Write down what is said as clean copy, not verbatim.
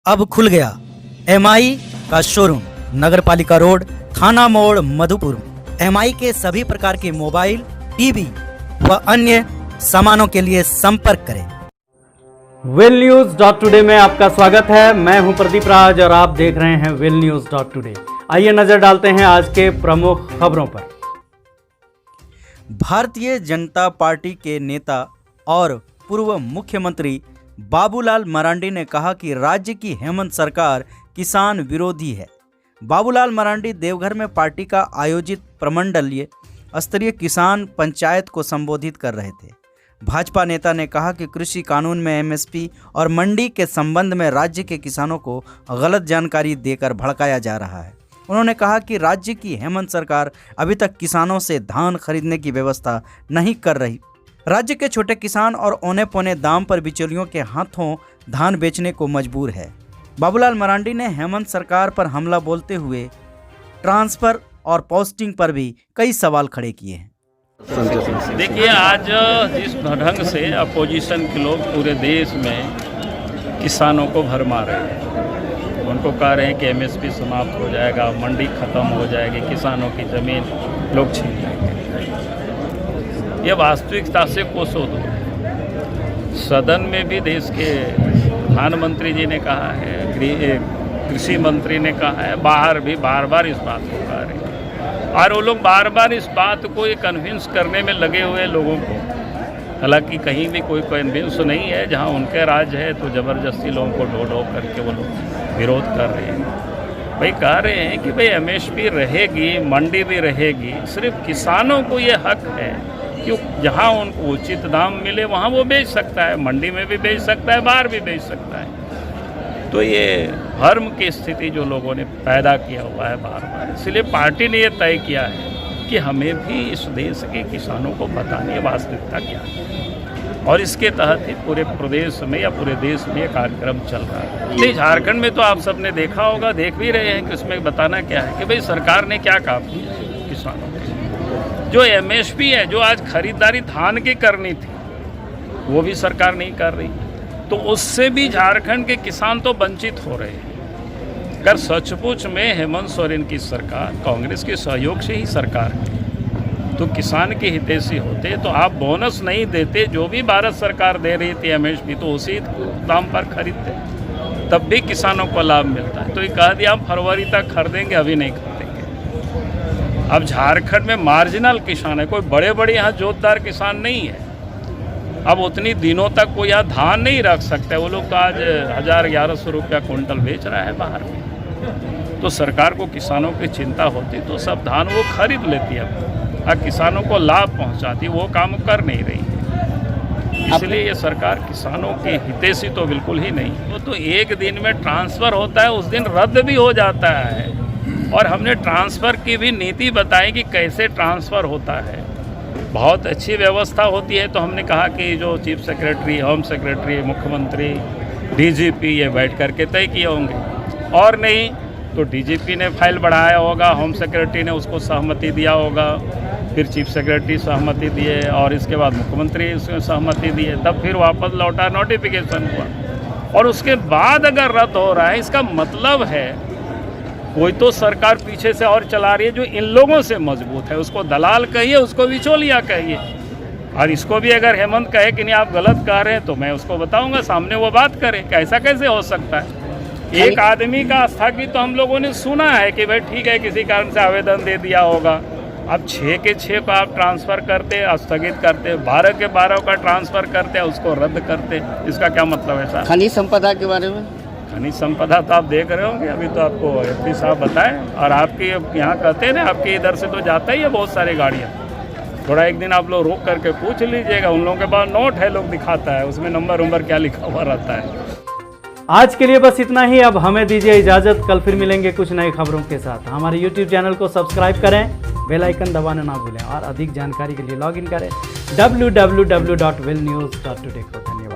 अब खुल गया एमआई का शोरूम, नगरपालिका रोड, थाना मोड़, मधुपुर। एमआई के सभी प्रकार के मोबाइल, टीवी व अन्य सामानों के लिए संपर्क करें। वेल न्यूज .टुडे में आपका स्वागत है। मैं हूं प्रदीप राज और आप देख रहे हैं वेल न्यूज .टुडे। आइए नजर डालते हैं आज के प्रमुख खबरों पर। भारतीय जनता पार्टी के नेता और पूर्व मुख्यमंत्री बाबूलाल मरांडी ने कहा कि राज्य की हेमंत सरकार किसान विरोधी है। बाबूलाल मरांडी देवघर में पार्टी का आयोजित प्रमंडलीय स्तरीय किसान पंचायत को संबोधित कर रहे थे। भाजपा नेता ने कहा कि कृषि कानून में एमएसपी और मंडी के संबंध में राज्य के किसानों को गलत जानकारी देकर भड़काया जा रहा है। उन्होंने कहा कि राज्य की हेमंत सरकार अभी तक किसानों से धान खरीदने की व्यवस्था नहीं कर रही। राज्य के छोटे किसान और औने पौने दाम पर बिचौलियों के हाथों धान बेचने को मजबूर है। बाबूलाल मरांडी ने हेमंत सरकार पर हमला बोलते हुए ट्रांसफर और पोस्टिंग पर भी कई सवाल खड़े किए हैं। देखिए, आज जिस ढंग से अपोजिशन के लोग पूरे देश में किसानों को भरमा रहे हैं, उनको कह रहे हैं कि एमएसपी समाप्त हो जाएगा, मंडी खत्म हो जाएगी, किसानों की ज़मीन लोग छीन लेंगे। ये वास्तविकता से कोसों दूर है। सदन में भी देश के प्रधानमंत्री जी ने कहा है, कृषि मंत्री ने कहा है, बाहर भी बार बार इस बात को कह रहे हैं और वो लोग बार बार इस बात को कन्विंस करने में लगे हुए लोगों को। हालांकि कहीं भी कोई कन्विंस नहीं है। जहां उनके राज है तो ज़बरदस्ती लोगों को ढो ढो करके वो लोग विरोध कर रहे हैं। भाई कह रहे हैं कि भाई एमएसपी रहेगी, मंडी भी रहेगी, सिर्फ किसानों को ये हक है कि जहाँ उनको उचित दाम मिले वहाँ वो बेच सकता है, मंडी में भी बेच सकता है, बाहर भी बेच सकता है। तो ये भ्रम की स्थिति जो लोगों ने पैदा किया हुआ है बार बार, इसलिए पार्टी ने ये तय किया है कि हमें भी इस देश के किसानों को बतानी है वास्तविकता क्या है, और इसके तहत ही पूरे प्रदेश में या पूरे देश में ये कार्यक्रम चल रहा है। नहीं, झारखंड में तो आप सबने देखा होगा, देख भी रहे हैं कि उसमें बताना क्या है कि भाई सरकार ने क्या काम किया किसानों के। जो एमएसपी है, जो आज खरीदारी धान की करनी थी, वो भी सरकार नहीं कर रही, तो उससे भी झारखंड के किसान तो वंचित हो रहे हैं। अगर सचमुच में हेमंत सोरेन की सरकार कांग्रेस के सहयोग से ही सरकार है तो किसान के हितैषी होते तो आप बोनस नहीं देते, जो भी भारत सरकार दे रही थी एमएसपी तो उसी दाम पर खरीदते, तब भी किसानों को लाभ मिलता है। तो ये कह दिया हम फरवरी तक खरीदेंगे, अभी नहीं खरीदेंगे। अब झारखंड में मार्जिनल किसान है, कोई बड़े बड़े यहाँ जोतदार किसान नहीं है। अब उतनी दिनों तक कोई यहाँ धान नहीं रख सकते, वो लोग तो आज 1000-1100 रुपया कुंटल बेच रहा है बाहर में। तो सरकार को किसानों की चिंता होती तो सब धान वो खरीद लेती है, अब किसानों को लाभ पहुँचाती, वो काम कर नहीं रही है। इसलिए ये सरकार किसानों के हितैषी तो बिल्कुल ही नहीं। वो तो एक दिन में ट्रांसफ़र होता है, उस दिन रद्द भी हो जाता है। और हमने ट्रांसफ़र की भी नीति बताई कि कैसे ट्रांसफ़र होता है, बहुत अच्छी व्यवस्था होती है। तो हमने कहा कि जो चीफ सेक्रेटरी, होम सेक्रेटरी, मुख्यमंत्री, डीजीपी ये बैठ करके तय किए होंगे, और नहीं तो डीजीपी ने फाइल बढ़ाया होगा, होम सेक्रेटरी ने उसको सहमति दिया होगा, फिर चीफ सेक्रेटरी सहमति दिए और इसके बाद मुख्यमंत्री उसमें सहमति दिए, तब फिर वापस लौटा, नोटिफिकेशन हुआ। और उसके बाद अगर रद्द हो रहा है, इसका मतलब है कोई तो सरकार पीछे से और चला रही है जो इन लोगों से मजबूत है। उसको दलाल कहिए, उसको बिचौलिया कहिए, और इसको भी अगर हेमंत कहे कि नहीं आप गलत कह रहे हैं तो मैं उसको बताऊंगा, सामने वो बात करे कि ऐसा कैसे हो सकता है। एक आदमी का स्थगित तो हम लोगों ने सुना है कि भाई ठीक है किसी कारण से आवेदन दे दिया होगा। अब 6 के 6 को आप ट्रांसफ़र करते, स्थगित करते, 12 के 12 का ट्रांसफ़र करते, उसको रद्द करते, इसका क्या मतलब है साहब? खनिज संपदा के बारे में, खनिज संपदा तो आप देख रहे होंगे, अभी तो आपको एसपी साहब बताएं। और आपके यहाँ कहते हैं ना, आपके इधर से तो जाता ही है बहुत सारी गाड़ियाँ। थोड़ा एक दिन आप लोग रोक करके पूछ लीजिएगा, उन लोगों के पास नोट है, लोग दिखाता है, उसमें नंबर क्या लिखा हुआ रहता है। आज के लिए बस इतना ही। अब हमें दीजिए इजाज़त, कल फिर मिलेंगे कुछ नई खबरों के साथ। हमारे YouTube चैनल को सब्सक्राइब करें, बेल आइकन दबाना ना भूलें, और अधिक जानकारी के लिए लॉगिन करें www.wellnews.today को। धन्यवाद।